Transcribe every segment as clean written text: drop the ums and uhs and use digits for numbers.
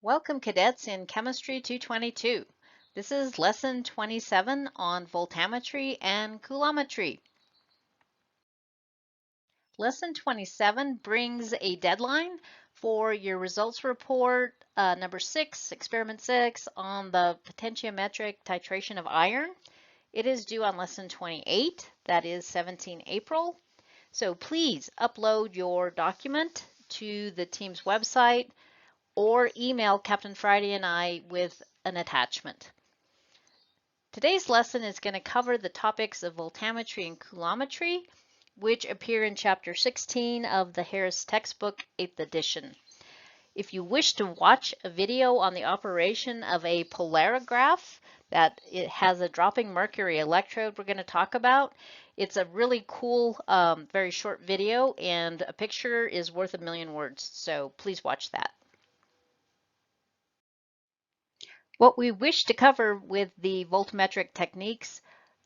Welcome, cadets, in Chemistry 222. This is Lesson 27 on Voltammetry and Coulometry. Lesson 27 brings a deadline for your results report, number 6, Experiment 6, on the potentiometric titration of iron. It is due on Lesson 28, that is 17 April. So please upload your document to the team's website or email Captain Friday and I with an attachment. Today's lesson is going to cover the topics of voltammetry and coulometry, which appear in Chapter 16 of the Harris textbook, 8th edition. If you wish to watch a video on the operation of a polarograph that it has a dropping mercury electrode we're going to talk about, it's a really cool, very short video, and a picture is worth a million words, so please watch that. What we wish to cover with the voltammetric techniques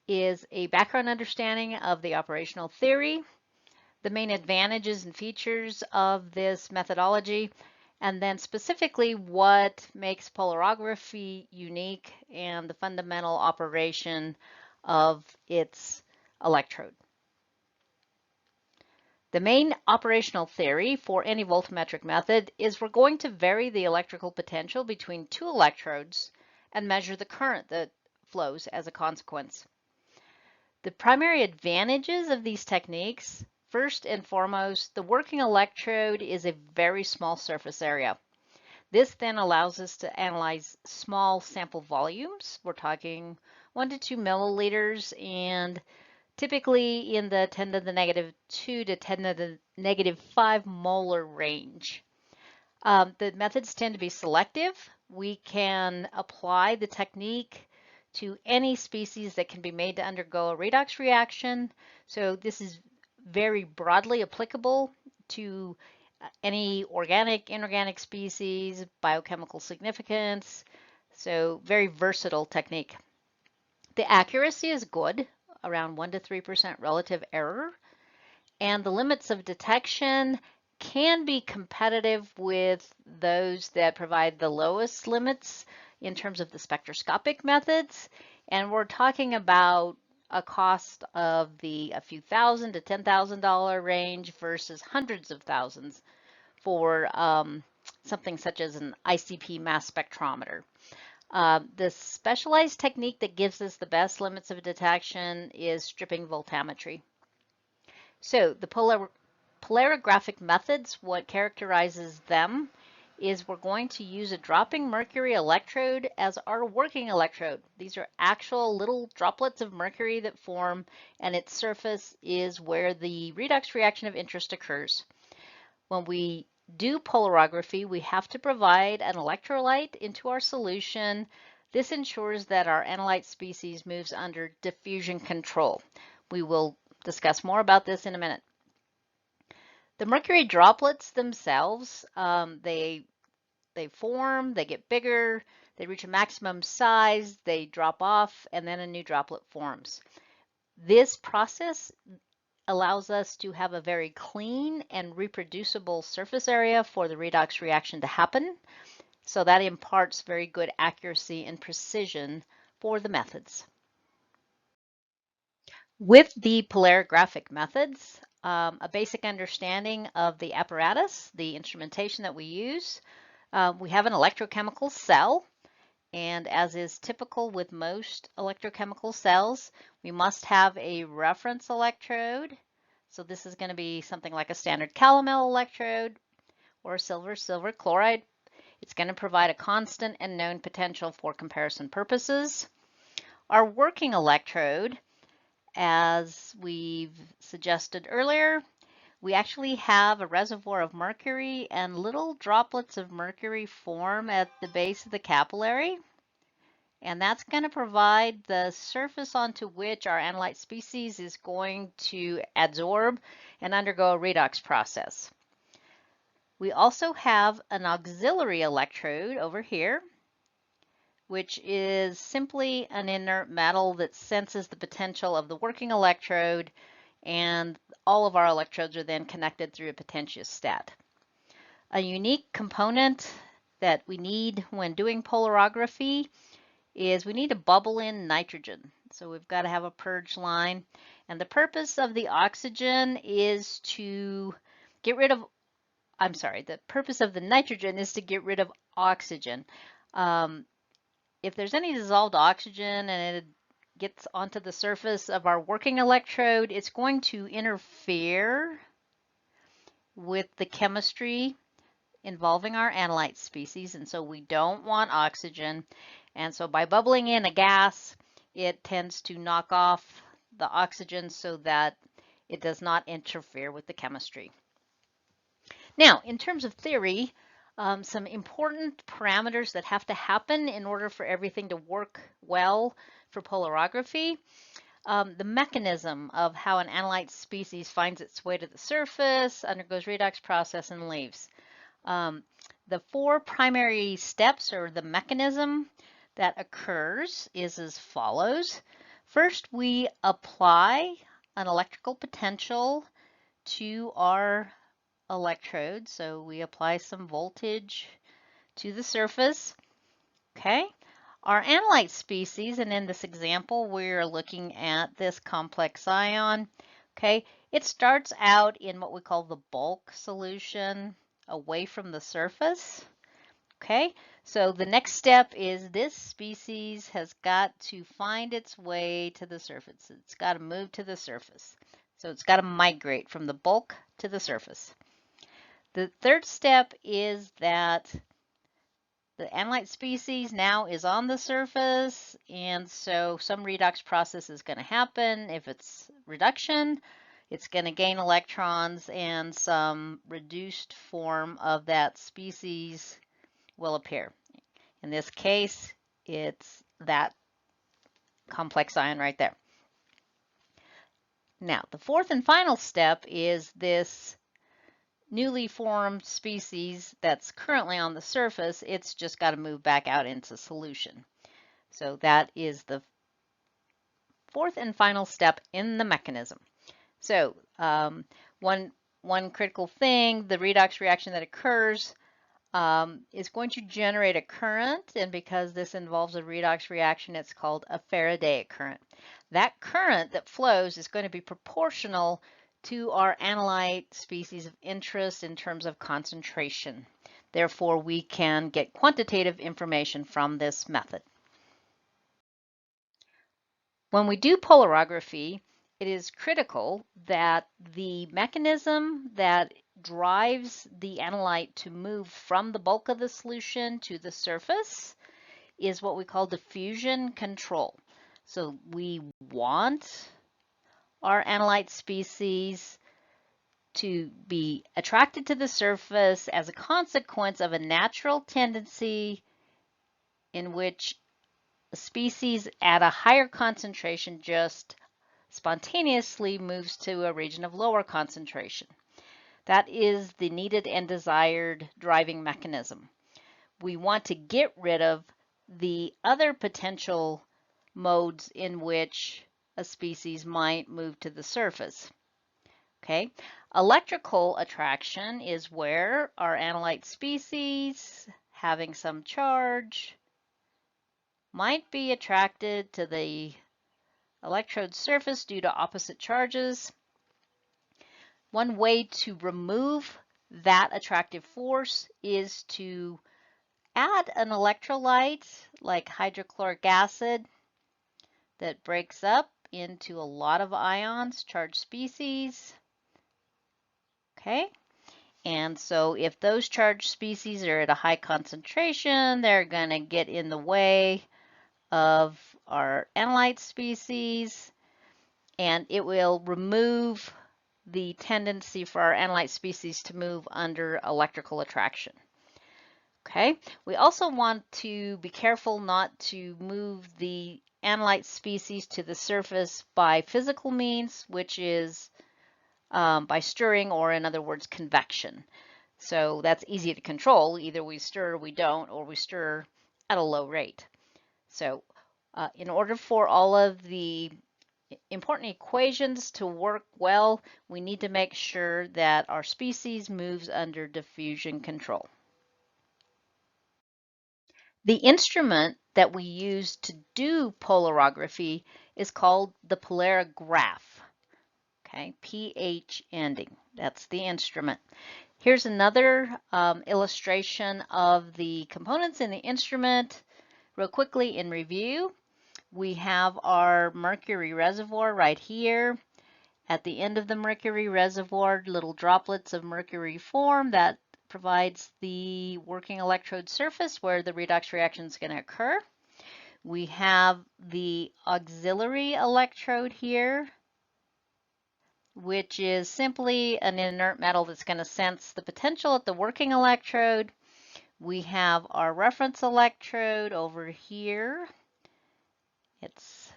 is a background understanding of the operational theory, the main advantages and features of this methodology, and then specifically what makes polarography unique and the fundamental operation of its electrode. The main operational theory for any voltammetric method is we're going to vary the electrical potential between two electrodes and measure the current that flows as a consequence. The primary advantages of these techniques, first and foremost, the working electrode is a very small surface area. This then allows us to analyze small sample volumes. We're talking 1 to 2 milliliters, and typically in the 10 to the negative 2 to 10 to the negative 5 molar range. The methods tend to be selective. We can apply the technique to any species that can be made to undergo a redox reaction. So this is very broadly applicable to any organic, inorganic species, biochemical significance. So very versatile technique. The accuracy is good, around 1 to 3% relative error, and the limits of detection can be competitive with those that provide the lowest limits in terms of the spectroscopic methods, and we're talking about a cost of a few thousand to $10,000 range versus hundreds of thousands for something such as an ICP mass spectrometer. The specialized technique that gives us the best limits of detection is stripping voltammetry. So the Polarographic methods, what characterizes them is we're going to use a dropping mercury electrode as our working electrode. These are actual little droplets of mercury that form, and its surface is where the redox reaction of interest occurs. When we do polarography, we have to provide an electrolyte into our solution. This ensures that our analyte species moves under diffusion control. We will discuss more about this in a minute. The mercury droplets themselves, they form, they get bigger, they reach a maximum size, they drop off, and then a new droplet forms. This process allows us to have a very clean and reproducible surface area for the redox reaction to happen. So that imparts very good accuracy and precision for the methods. With the polarographic methods, a basic understanding of the apparatus, the instrumentation that we use. We have an electrochemical cell, and as is typical with most electrochemical cells, we must have a reference electrode. So this is going to be something like a standard calomel electrode or silver chloride. It's going to provide a constant and known potential for comparison purposes. Our working electrode, as we've suggested earlier, we actually have a reservoir of mercury, and little droplets of mercury form at the base of the capillary. And that's going to provide the surface onto which our analyte species is going to adsorb and undergo a redox process. We also have an auxiliary electrode over here, which is simply an inert metal that senses the potential of the working electrode, and all of our electrodes are then connected through a potentiostat. A unique component that we need when doing polarography is we need to bubble in nitrogen. So we've got to have a purge line. And the purpose of the oxygen is to get rid of, I'm sorry, the purpose of the nitrogen is to get rid of oxygen. If there's any dissolved oxygen and it gets onto the surface of our working electrode, it's going to interfere with the chemistry involving our analyte species, and so we don't want oxygen. And so by bubbling in a gas, it tends to knock off the oxygen so that it does not interfere with the chemistry. Now, in terms of theory, some important parameters that have to happen in order for everything to work well for polarography. The mechanism of how an analyte species finds its way to the surface, undergoes redox process, and leaves. The four primary steps, or the mechanism that occurs, is as follows. First, we apply an electrical potential to our electrode. So we apply some voltage to the surface. Okay. Our analyte species, and in this example, we're looking at this complex ion. Okay. It starts out in what we call the bulk solution away from the surface. Okay, so the next step is this species has got to find its way to the surface. It's got to move to the surface. So it's got to migrate from the bulk to the surface. The third step is that the analyte species now is on the surface, and so some redox process is going to happen. If it's reduction, it's going to gain electrons, and some reduced form of that species will appear. In this case, it's that complex ion right there. Now, the fourth and final step is this newly formed species that's currently on the surface. It's just got to move back out into solution. So that is the fourth and final step in the mechanism. So one critical thing, the redox reaction that occurs is going to generate a current, and because this involves a redox reaction, it's called a Faradaic current. That current that flows is going to be proportional to our analyte species of interest in terms of concentration. Therefore, we can get quantitative information from this method. When we do polarography, it is critical that the mechanism that drives the analyte to move from the bulk of the solution to the surface is what we call diffusion control. So we want our analyte species to be attracted to the surface as a consequence of a natural tendency in which a species at a higher concentration just spontaneously moves to a region of lower concentration. That is the needed and desired driving mechanism. We want to get rid of the other potential modes in which a species might move to the surface. Okay, electrical attraction is where our analyte species, having some charge, might be attracted to the electrode surface due to opposite charges. One way to remove that attractive force is to add an electrolyte like hydrochloric acid that breaks up into a lot of ions, charged species. Okay, and so if those charged species are at a high concentration, they're going to get in the way of our analyte species, and it will remove the tendency for our analyte species to move under electrical attraction. Okay, we also want to be careful not to move the analyte species to the surface by physical means, which is by stirring, or in other words, convection. So that's easy to control. Either we stir or we don't, or we stir at a low rate. So in order for all of the important equations to work well, we need to make sure that our species moves under diffusion control. The instrument that we use to do polarography is called the Polarograph. Okay, PH ending. That's the instrument. Here's another illustration of the components in the instrument. Real quickly in review, we have our mercury reservoir right here. At the end of the mercury reservoir, little droplets of mercury form that provides the working electrode surface where the redox reaction is going to occur. We have the auxiliary electrode here, which is simply an inert metal that's going to sense the potential at the working electrode. We have our reference electrode over here. It's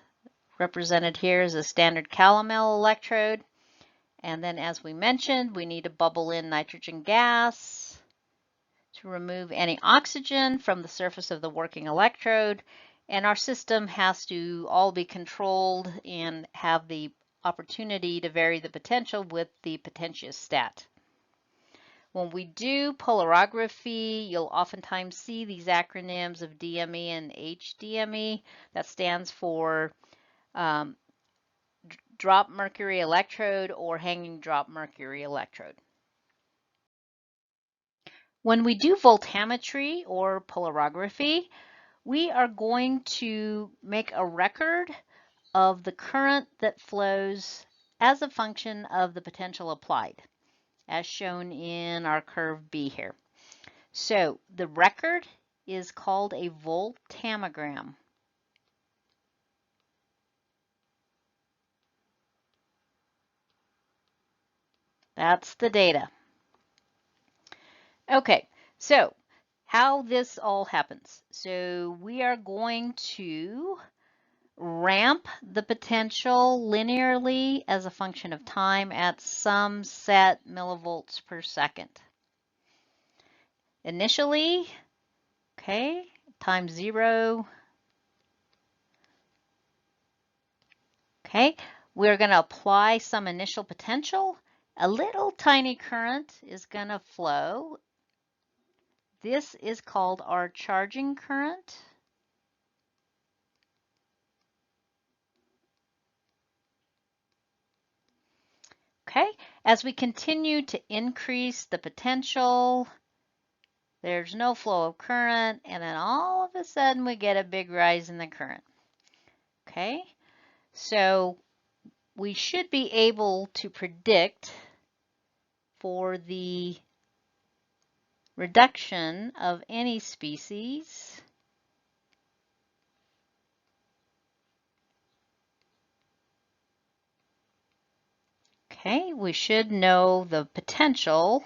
represented here as a standard calomel electrode. And then, as we mentioned, we need to bubble in nitrogen gas to remove any oxygen from the surface of the working electrode. And our system has to all be controlled and have the opportunity to vary the potential with the potentiostat. When we do polarography, you'll oftentimes see these acronyms of DME and HDME. That stands for drop mercury electrode or hanging drop mercury electrode. When we do voltammetry or polarography, we are going to make a record of the current that flows as a function of the potential applied, as shown in our curve B here. So the record is called a voltammogram. That's the data. Okay, so how this all happens. So we are going to ramp the potential linearly as a function of time at some set millivolts per second. Initially, okay, time 0. Okay, we're going to apply some initial potential. A little tiny current is going to flow. This is called our charging current. Okay, as we continue to increase the potential, there's no flow of current, and then all of a sudden we get a big rise in the current. Okay, so we should be able to predict for the reduction of any species. Okay, we should know the potential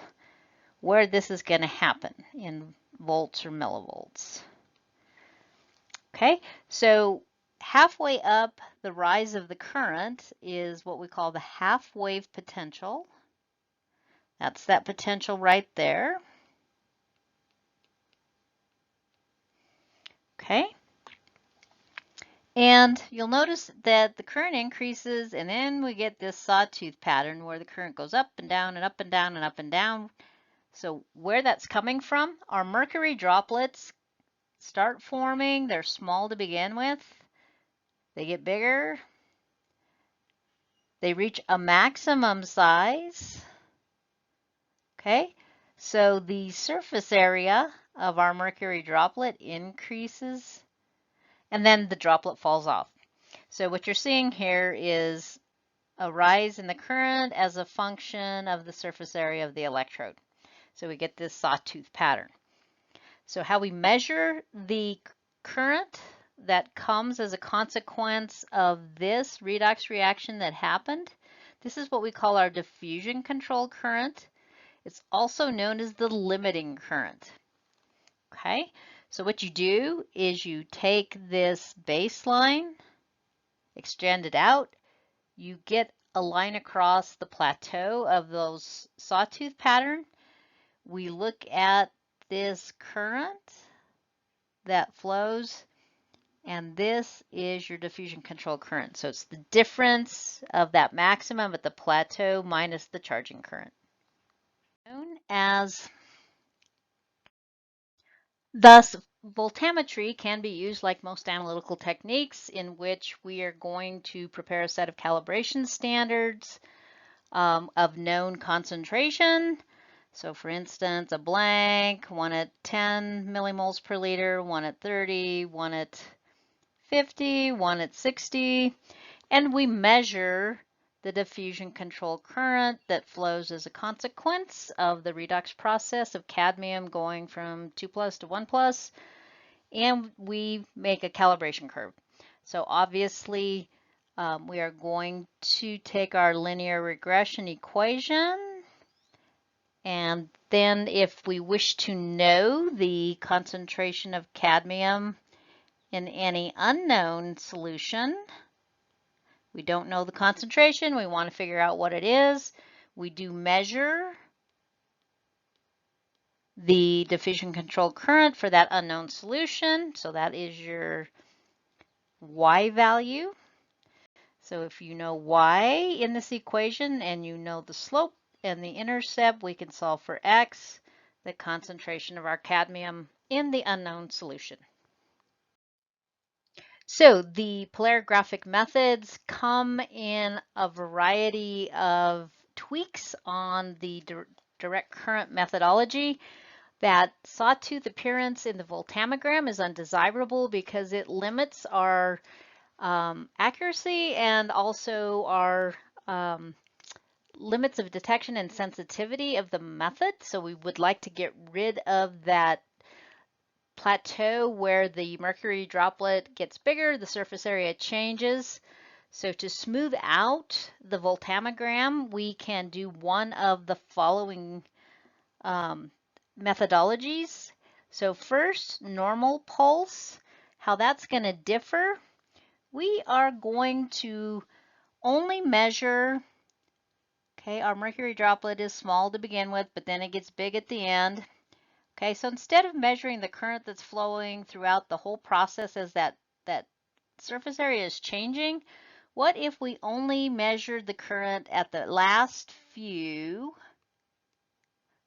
where this is going to happen in volts or millivolts. Okay, so halfway up the rise of the current is what we call the half wave potential. That's that potential right there. Okay. And you'll notice that the current increases, and then we get this sawtooth pattern where the current goes up and down and up and down and up and down. So where that's coming from, our mercury droplets start forming. They're small to begin with. They get bigger. They reach a maximum size. Okay, so the surface area of our mercury droplet increases, and then the droplet falls off. So what you're seeing here is a rise in the current as a function of the surface area of the electrode. So we get this sawtooth pattern. So how we measure the current that comes as a consequence of this redox reaction that happened, this is what we call our diffusion control current. It's also known as the limiting current. Okay, so what you do is you take this baseline, extend it out, you get a line across the plateau of those sawtooth pattern. We look at this current that flows, and this is your diffusion control current. So it's the difference of that maximum at the plateau minus the charging current. Known as Thus, Voltammetry can be used like most analytical techniques, in which we are going to prepare a set of calibration standards of known concentration. So for instance, a blank, one at 10 millimoles per liter, one at 30, one at 50, one at 60, and we measure the diffusion control current that flows as a consequence of the redox process of cadmium going from 2+ to 1+, and we make a calibration curve. So obviously, we are going to take our linear regression equation, and then if we wish to know the concentration of cadmium in any unknown solution, we don't know the concentration, we want to figure out what it is, we do measure the diffusion control current for that unknown solution. So that is your Y value. So if you know Y in this equation and you know the slope and the intercept, we can solve for X, the concentration of our cadmium in the unknown solution. So the polarographic methods come in a variety of tweaks on the direct current methodology. That sawtooth appearance in the voltammogram is undesirable because it limits our accuracy and also our limits of detection and sensitivity of the method. So we would like to get rid of that plateau where the mercury droplet gets bigger, the surface area changes. So to smooth out the voltammogram, we can do one of the following methodologies. So first, normal pulse. How that's going to differ, we are going to only measure, okay, our mercury droplet is small to begin with, but then it gets big at the end. Okay, so instead of measuring the current that's flowing throughout the whole process as that surface area is changing, what if we only measured the current at the last few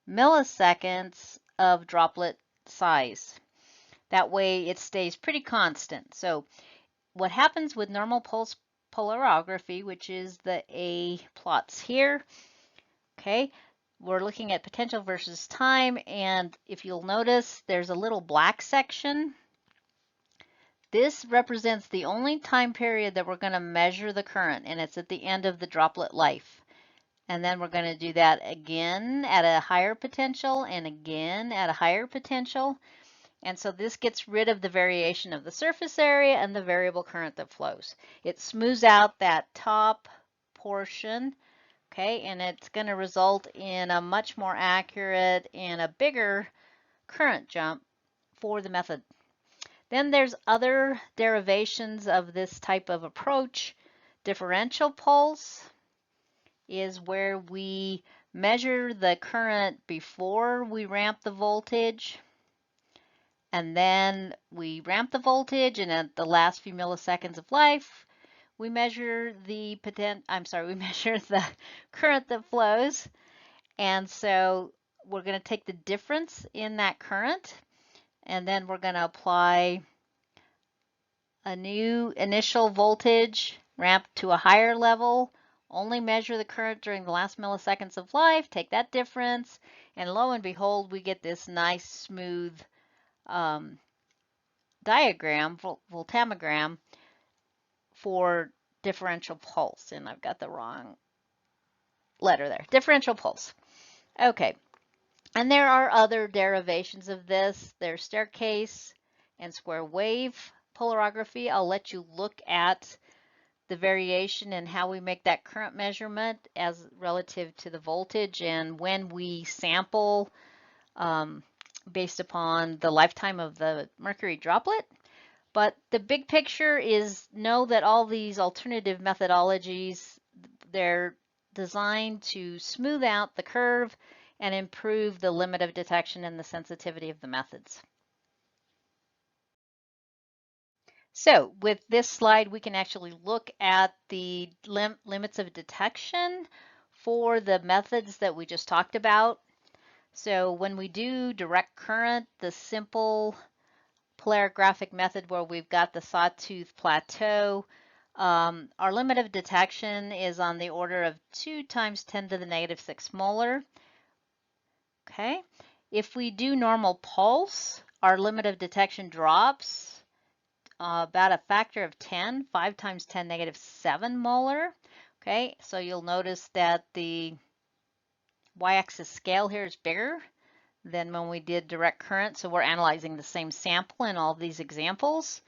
milliseconds of droplet size? That way it stays pretty constant. So what happens with normal pulse polarography, which is the A plots here, okay, we're looking at potential versus time, and if you'll notice, there's a little black section. This represents the only time period that we're going to measure the current, and it's at the end of the droplet life. And then we're going to do that again at a higher potential and again at a higher potential. And so this gets rid of the variation of the surface area and the variable current that flows. It smooths out that top portion. Okay, and it's going to result in a much more accurate and a bigger current jump for the method. Then there's other derivations of this type of approach. Differential pulse is where we measure the current before we ramp the voltage, and then we ramp the voltage, and at the last few milliseconds of life, we measure the current that flows. And so we're going to take the difference in that current, and then we're going to apply a new initial voltage ramp to a higher level, only measure the current during the last milliseconds of life, take that difference, and lo and behold, we get this nice smooth diagram, voltammogram, for differential pulse. And I've got the wrong letter there. Differential pulse. Okay. And there are other derivations of this. There's staircase and square wave polarography. I'll let you look at the variation and how we make that current measurement as relative to the voltage and when we sample based upon the lifetime of the mercury droplet. But the big picture is know that all these alternative methodologies, they're designed to smooth out the curve and improve the limit of detection and the sensitivity of the methods. So with this slide, we can actually look at the limits of detection for the methods that we just talked about. So when we do direct current, the simple polarographic method where we've got the sawtooth plateau. Our limit of detection is on the order of 2 times 10 to the negative 6 molar. Okay. If we do normal pulse, our limit of detection drops about a factor of 10, 5 times 10 negative 7 molar. Okay, so you'll notice that the y-axis scale here is bigger than when we did direct current, so we're analyzing the same sample in all of these examples.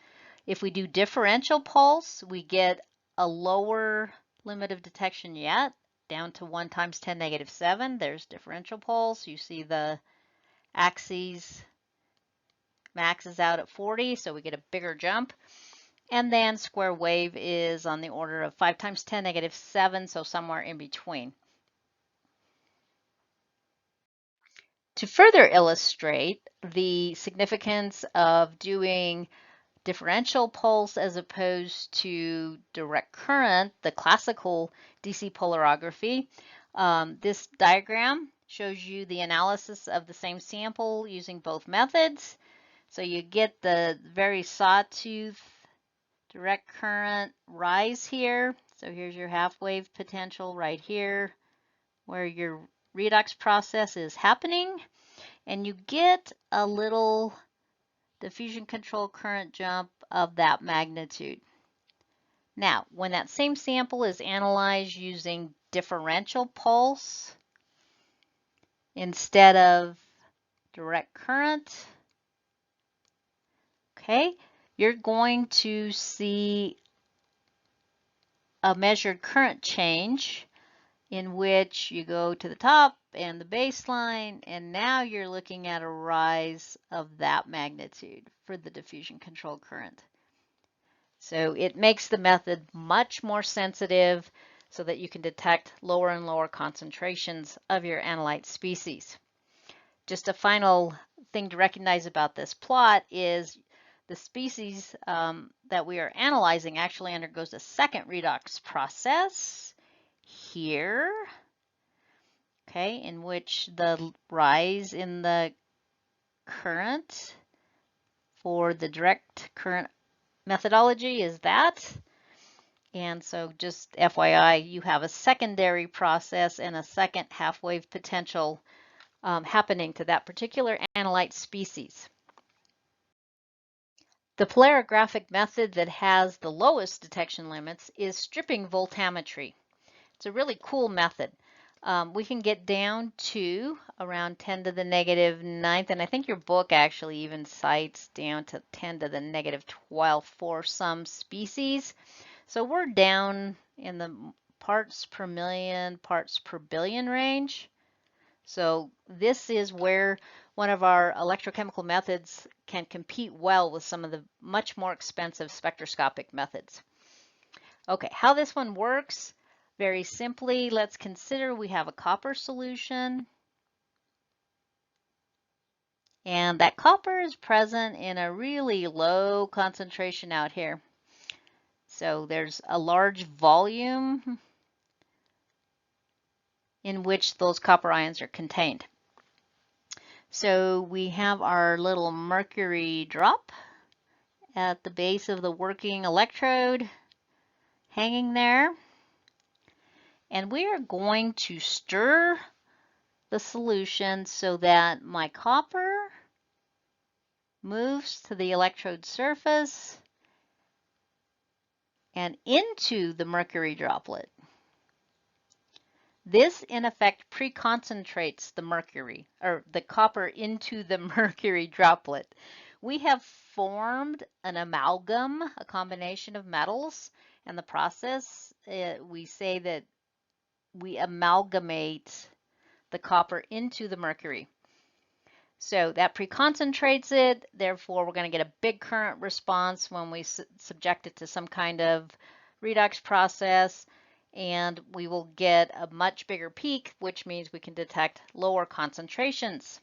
If we do differential pulse, we get a lower limit of detection yet, down to 1 times 10 negative 7. There's differential pulse. You see the axes maxes out at 40, so we get a bigger jump. And then square wave is on the order of 5 times 10 negative 7, so somewhere in between. To further illustrate the significance of doing differential pulse as opposed to direct current, the classical DC polarography, this diagram shows you the analysis of the same sample using both methods. So you get the very sawtooth direct current rise here. So here's your half wave potential right here where your redox process is happening. And you get a little diffusion control current jump of that magnitude. Now, when that same sample is analyzed using differential pulse instead of direct current, okay, you're going to see a measured current change in which you go to the top and the baseline, and now you're looking at a rise of that magnitude for the diffusion control current. So it makes the method much more sensitive so that you can detect lower and lower concentrations of your analyte species. Just a final thing to recognize about this plot is the species that we are analyzing actually undergoes a second redox process here, okay, in which the rise in the current for the direct current methodology is that. And so just FYI, you have a secondary process and a second half-wave potential happening to that particular analyte species. The polarographic method that has the lowest detection limits is stripping voltammetry. It's a really cool method. We can get down to around 10 to the negative 9th, and I think your book actually even cites down to 10 to the negative 12th for some species. So we're down in the parts per million, parts per billion range. So this is where one of our electrochemical methods can compete well with some of the much more expensive spectroscopic methods. Okay, how this one works, very simply, let's consider we have a copper solution. And that copper is present in a really low concentration out here. So there's a large volume in which those copper ions are contained. So we have our little mercury drop at the base of the working electrode hanging there. And we are going to stir the solution so that my copper moves to the electrode surface and into the mercury droplet. This, in effect, pre-concentrates the mercury, or the copper into the mercury droplet. We have formed an amalgam, a combination of metals, and the process, we say that we amalgamate the copper into the mercury. So that pre-concentrates it, therefore we're going to get a big current response when we subject it to some kind of redox process, and we will get a much bigger peak, which means we can detect lower concentrations.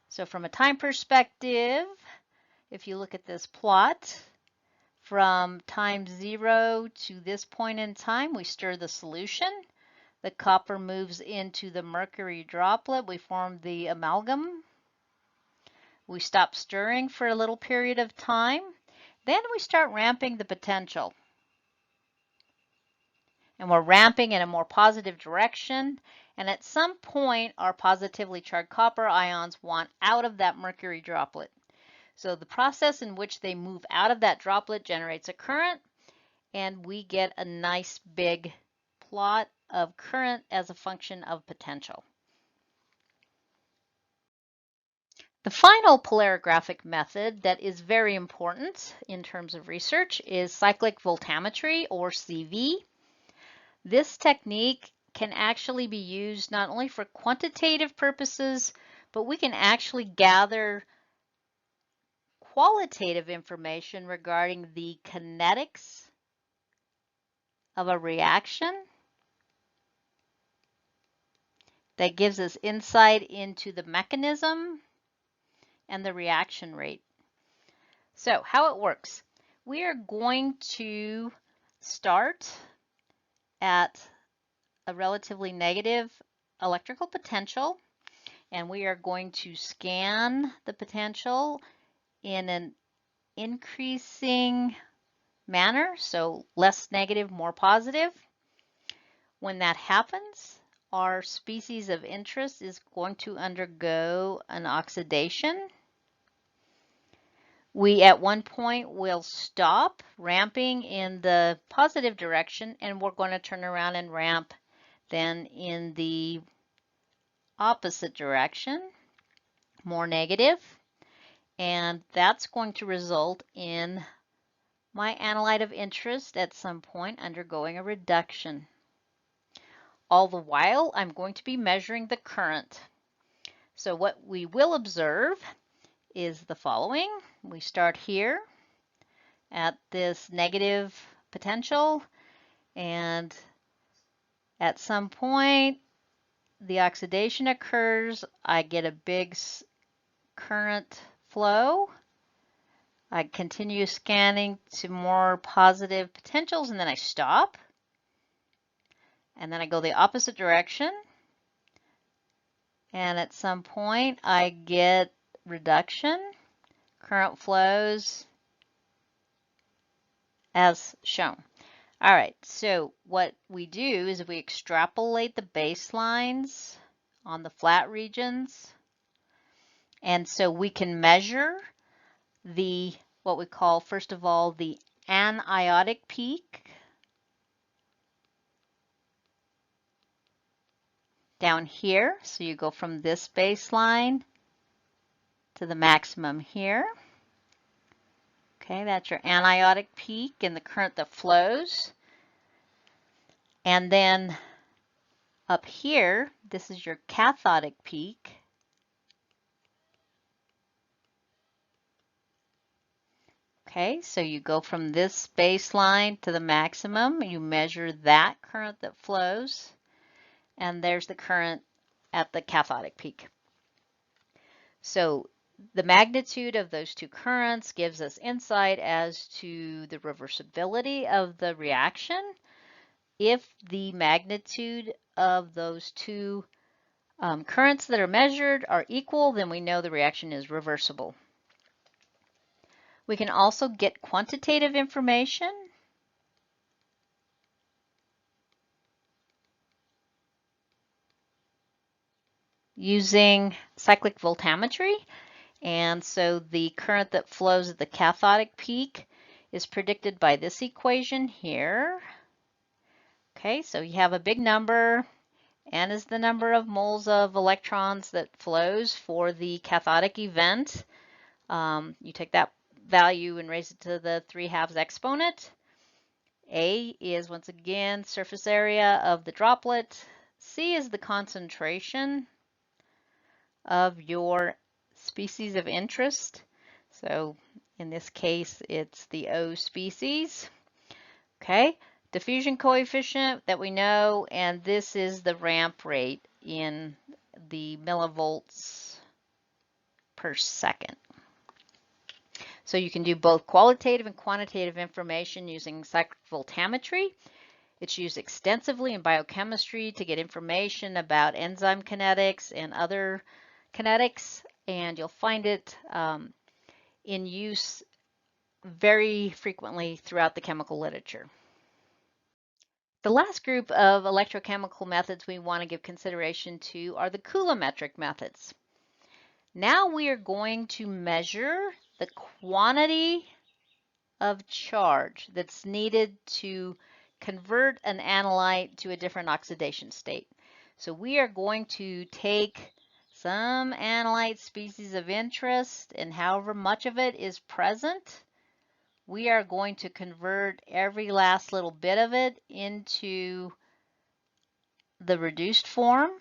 So from a time perspective, if you look at this plot, from time 0 to this point in time, we stir the solution. The copper moves into the mercury droplet. We form the amalgam. We stop stirring for a little period of time. Then we start ramping the potential. And we're ramping in a more positive direction. And at some point, our positively charged copper ions want out of that mercury droplet. So the process in which they move out of that droplet generates a current, and we get a nice big plot of current as a function of potential. The final polarographic method that is very important in terms of research is cyclic voltammetry, or CV. This technique can actually be used not only for quantitative purposes, but we can actually gather qualitative information regarding the kinetics of a reaction that gives us insight into the mechanism and the reaction rate. So how it works. We are going to start at a relatively negative electrical potential, and we are going to scan the potential in an increasing manner, so less negative, more positive. When that happens, our species of interest is going to undergo an oxidation. We at one point will stop ramping in the positive direction, and we're going to turn around and ramp then in the opposite direction, more negative, and that's going to result in my analyte of interest at some point undergoing a reduction. All the while, I'm going to be measuring the current. So what we will observe is the following. We start here at this negative potential, and at some point the oxidation occurs. I get a big current flow. I continue scanning to more positive potentials, and then I stop. And then I go the opposite direction. And at some point I get reduction. Current flows as shown. All right, so what we do is we extrapolate the baselines on the flat regions. And so we can measure the, what we call, first of all, the anionic peak down here. So you go from this baseline to the maximum here. Okay, that's your anionic peak and the current that flows. And then up here, this is your cathodic peak. Okay, so you go from this baseline to the maximum, you measure that current that flows, and there's the current at the cathodic peak. So the magnitude of those two currents gives us insight as to the reversibility of the reaction. If the magnitude of those two currents that are measured are equal, then we know the reaction is reversible. We can also get quantitative information using cyclic voltammetry. And so the current that flows at the cathodic peak is predicted by this equation here. Okay, so you have a big number. N is the number of moles of electrons that flows for the cathodic event. You take that value and raise it to the 3/2 exponent. A is, once again, surface area of the droplet. C is the concentration of your species of interest. So in this case, it's the O species. Okay, diffusion coefficient that we know, and this is the ramp rate in the millivolts per second. So you can do both qualitative and quantitative information using cyclic voltammetry. It's used extensively in biochemistry to get information about enzyme kinetics and other kinetics. and you'll find it in use very frequently throughout the chemical literature. The last group of electrochemical methods we want to give consideration to are the coulometric methods. Now we are going to measure the quantity of charge that's needed to convert an analyte to a different oxidation state. So we are going to take some analyte species of interest, and however much of it is present, we are going to convert every last little bit of it into the reduced form.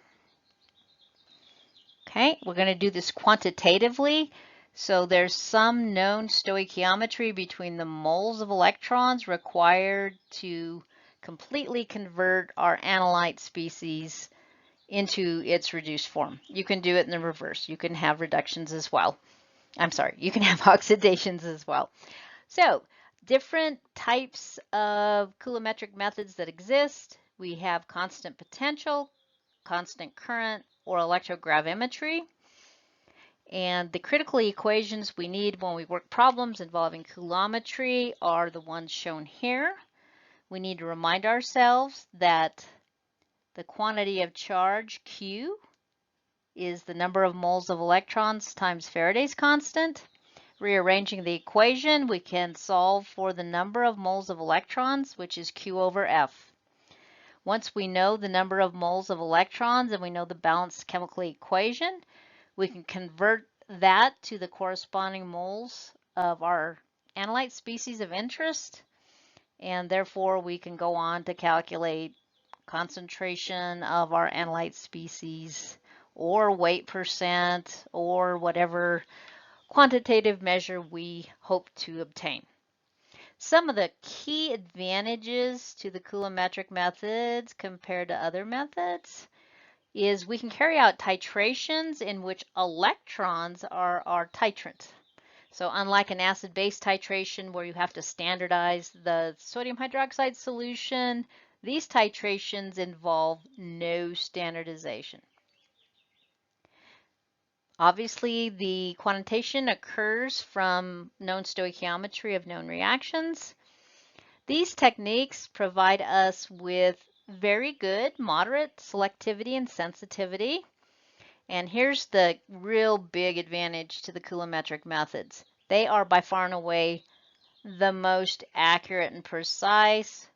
Okay, we're going to do this quantitatively. So there's some known stoichiometry between the moles of electrons required to completely convert our analyte species into its reduced form. You can do it in the reverse. You can have reductions as well. I'm sorry, you can have oxidations as well. So different types of coulometric methods that exist. We have constant potential, constant current, or electrogravimetry. And the critical equations we need when we work problems involving coulometry are the ones shown here. We need to remind ourselves that the quantity of charge, Q, is the number of moles of electrons times Faraday's constant. Rearranging the equation, we can solve for the number of moles of electrons, which is Q over F. Once we know the number of moles of electrons and we know the balanced chemical equation, we can convert that to the corresponding moles of our analyte species of interest, and therefore we can go on to calculate concentration of our analyte species or weight percent or whatever quantitative measure we hope to obtain. Some of the key advantages to the coulometric methods compared to other methods is we can carry out titrations in which electrons are our titrant. So unlike an acid-base titration where you have to standardize the sodium hydroxide solution, these titrations involve no standardization. Obviously, the quantitation occurs from known stoichiometry of known reactions. These techniques provide us with very good moderate selectivity and sensitivity. And here's the real big advantage to the coulometric methods. They are by far and away the most accurate and precise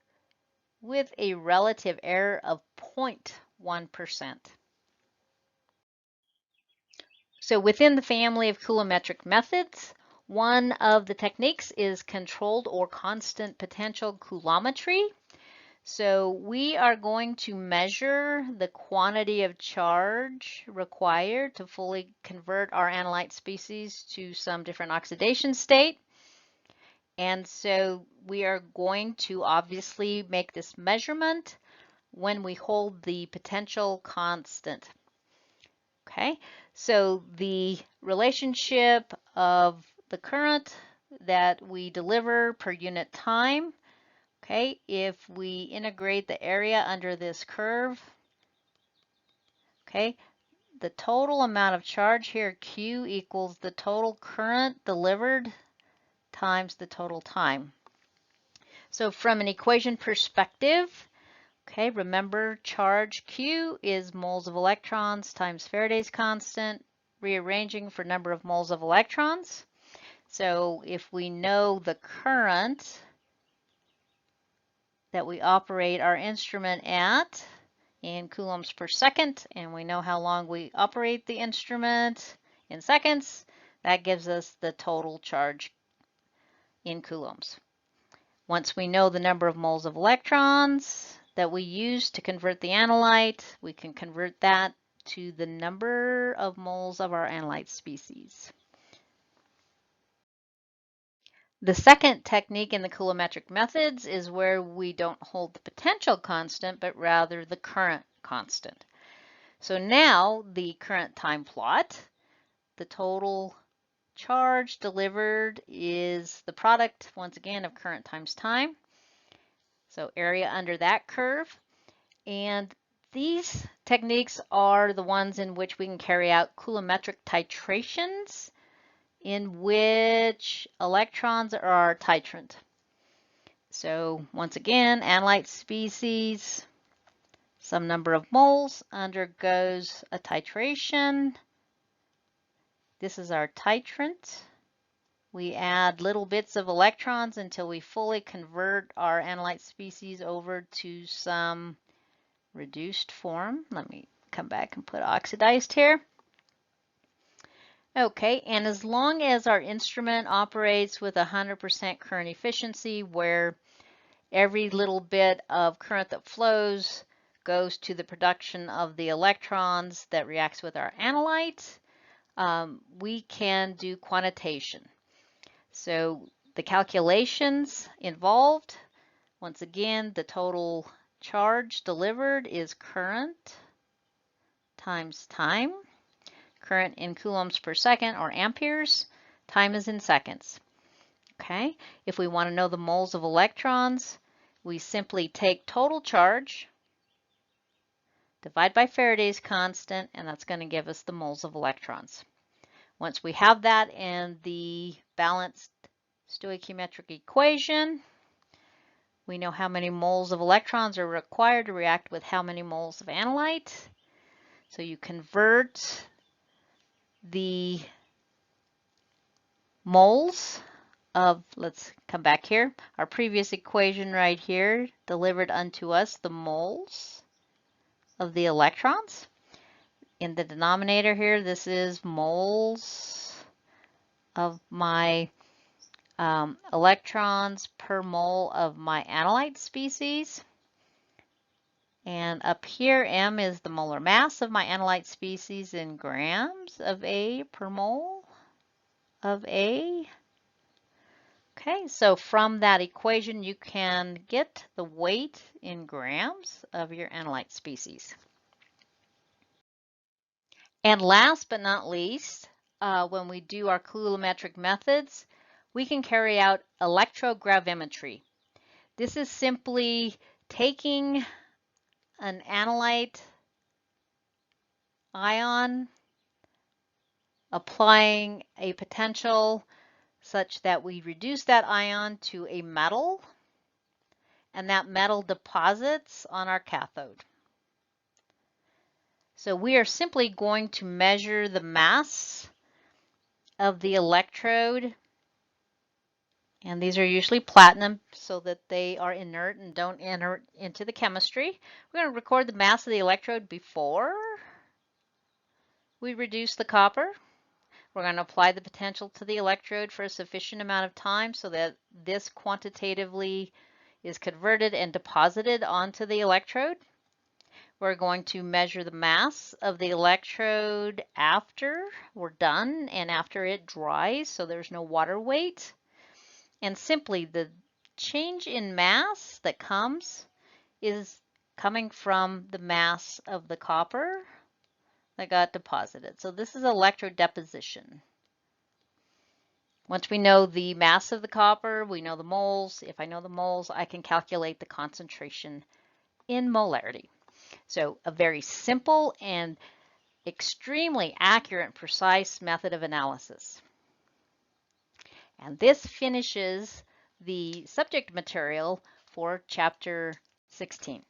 with a relative error of 0.1%. So within the family of coulometric methods, one of the techniques is controlled or constant potential coulometry. So we are going to measure the quantity of charge required to fully convert our analyte species to some different oxidation state. And so we are going to obviously make this measurement when we hold the potential constant. Okay, so the relationship of the current that we deliver per unit time. Okay, if we integrate the area under this curve, okay, the total amount of charge here, Q, equals the total current delivered times the total time. So from an equation perspective, okay, remember charge Q is moles of electrons times Faraday's constant, rearranging for number of moles of electrons. So if we know the current that we operate our instrument at in coulombs per second, and we know how long we operate the instrument in seconds, that gives us the total charge in coulombs. Once we know the number of moles of electrons that we use to convert the analyte, we can convert that to the number of moles of our analyte species. The second technique in the coulometric methods is where we don't hold the potential constant, but rather the current constant. So now the current time plot, the total charge delivered is the product, once again, of current times time. So area under that curve. And These techniques are the ones in which we can carry out coulometric titrations in which electrons are our titrant. So once again, analyte species, some number of moles undergoes a titration. This is our titrant. We add little bits of electrons until we fully convert our analyte species over to some reduced form. Let me come back and put oxidized here. Okay, and as long as our instrument operates with 100% current efficiency, where every little bit of current that flows goes to the production of the electrons that reacts with our analyte, we can do quantitation. So the calculations involved, once again, the total charge delivered is current times time. Current in coulombs per second or amperes, time is in seconds. Okay, if we want to know the moles of electrons, we simply take total charge, divide by Faraday's constant, and that's going to give us the moles of electrons. Once we have that in the balanced stoichiometric equation, we know how many moles of electrons are required to react with how many moles of analyte. So you convert the moles of, let's come back here, our previous equation right here delivered unto us the moles of the electrons. In the denominator here, this is moles of my electrons per mole of my analyte species. And up here, M is the molar mass of my analyte species in grams of A per mole of A. Okay, so from that equation, you can get the weight in grams of your analyte species. And last but not least, when we do our coulometric methods, we can carry out electrogravimetry. This is simply taking an analyte ion, applying a potential such that we reduce that ion to a metal, and that metal deposits on our cathode. So we are simply going to measure the mass of the electrode, and these are usually platinum so that they are inert and don't enter into the chemistry. We're going to record the mass of the electrode before we reduce the copper. We're going to apply the potential to the electrode for a sufficient amount of time so that this quantitatively is converted and deposited onto the electrode. We're going to measure the mass of the electrode after we're done and after it dries, so there's no water weight. And simply the change in mass that comes is coming from the mass of the copper that got deposited. So this is electrode deposition. Once we know the mass of the copper, we know the moles. If I know the moles, I can calculate the concentration in molarity. So a very simple and extremely accurate and precise method of analysis. And this finishes the subject material for Chapter 16.